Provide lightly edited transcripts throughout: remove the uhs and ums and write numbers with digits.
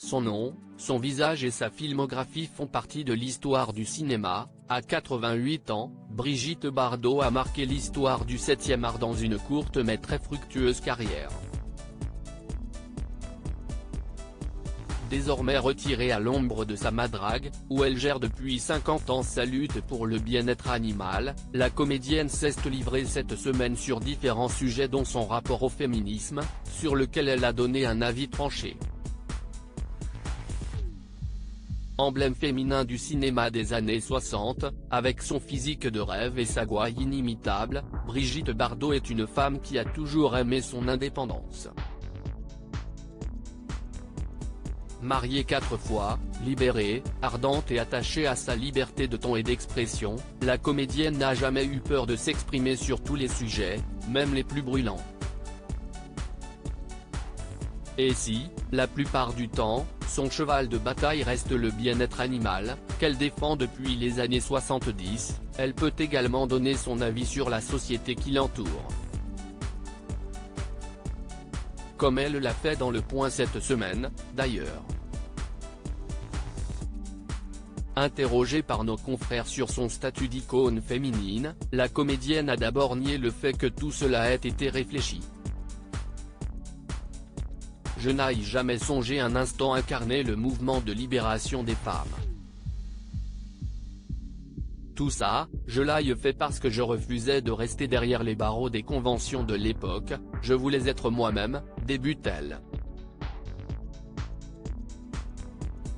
Son nom, son visage et sa filmographie font partie de l'histoire du cinéma. À 88 ans, Brigitte Bardot a marqué l'histoire du 7e art dans une courte mais très fructueuse carrière. Désormais retirée à l'ombre de sa madrague, où elle gère depuis 50 ans sa lutte pour le bien-être animal, la comédienne s'est livrée cette semaine sur différents sujets dont son rapport au féminisme, sur lequel elle a donné un avis tranché. Emblème féminin du cinéma des années 60, avec son physique de rêve et sa gouaille inimitable, Brigitte Bardot est une femme qui a toujours aimé son indépendance. Mariée 4 fois, libérée, ardente et attachée à sa liberté de ton et d'expression, la comédienne n'a jamais eu peur de s'exprimer sur tous les sujets, même les plus brûlants. Et si, la plupart du temps, son cheval de bataille reste le bien-être animal, qu'elle défend depuis les années 70, elle peut également donner son avis sur la société qui l'entoure. Comme elle l'a fait dans Le Point cette semaine, d'ailleurs. Interrogée par nos confrères sur son statut d'icône féminine, la comédienne a d'abord nié le fait que tout cela ait été réfléchi. Je n'ai jamais songé un instant incarner le mouvement de libération des femmes. Tout ça, je l'ai fait parce que je refusais de rester derrière les barreaux des conventions de l'époque, je voulais être moi-même, débute-t-elle.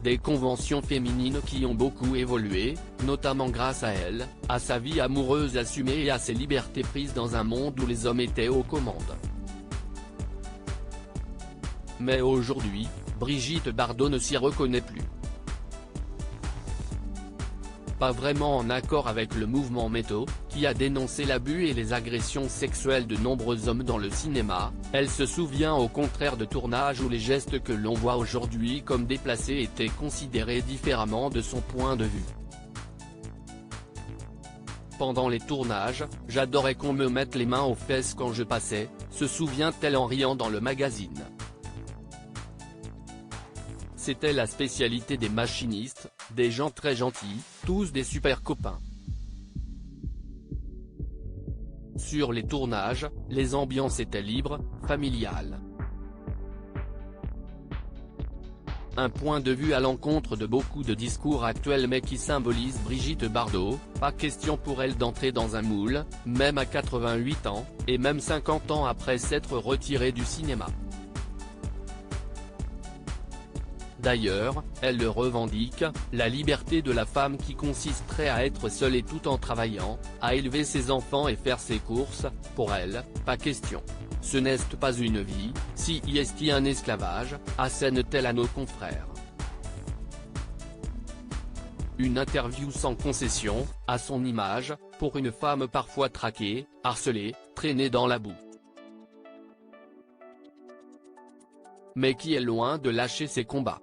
Des conventions féminines qui ont beaucoup évolué, notamment grâce à elle, à sa vie amoureuse assumée et à ses libertés prises dans un monde où les hommes étaient aux commandes. Mais aujourd'hui, Brigitte Bardot ne s'y reconnaît plus. Pas vraiment en accord avec le mouvement MeToo, qui a dénoncé l'abus et les agressions sexuelles de nombreux hommes dans le cinéma, elle se souvient au contraire de tournages où les gestes que l'on voit aujourd'hui comme déplacés étaient considérés différemment de son point de vue. Pendant les tournages, j'adorais qu'on me mette les mains aux fesses quand je passais, se souvient-elle en riant dans le magazine. C'était la spécialité des machinistes, des gens très gentils, tous des super copains. Sur les tournages, les ambiances étaient libres, familiales. Un point de vue à l'encontre de beaucoup de discours actuels mais qui symbolise Brigitte Bardot, pas question pour elle d'entrer dans un moule, même à 88 ans, et même 50 ans après s'être retirée du cinéma. D'ailleurs, elle le revendique, la liberté de la femme qui consisterait à être seule et tout en travaillant, à élever ses enfants et faire ses courses, pour elle, pas question. Ce n'est pas une vie, si y est un esclavage, assène-t-elle à nos confrères. Une interview sans concession, à son image, pour une femme parfois traquée, harcelée, traînée dans la boue. Mais qui est loin de lâcher ses combats.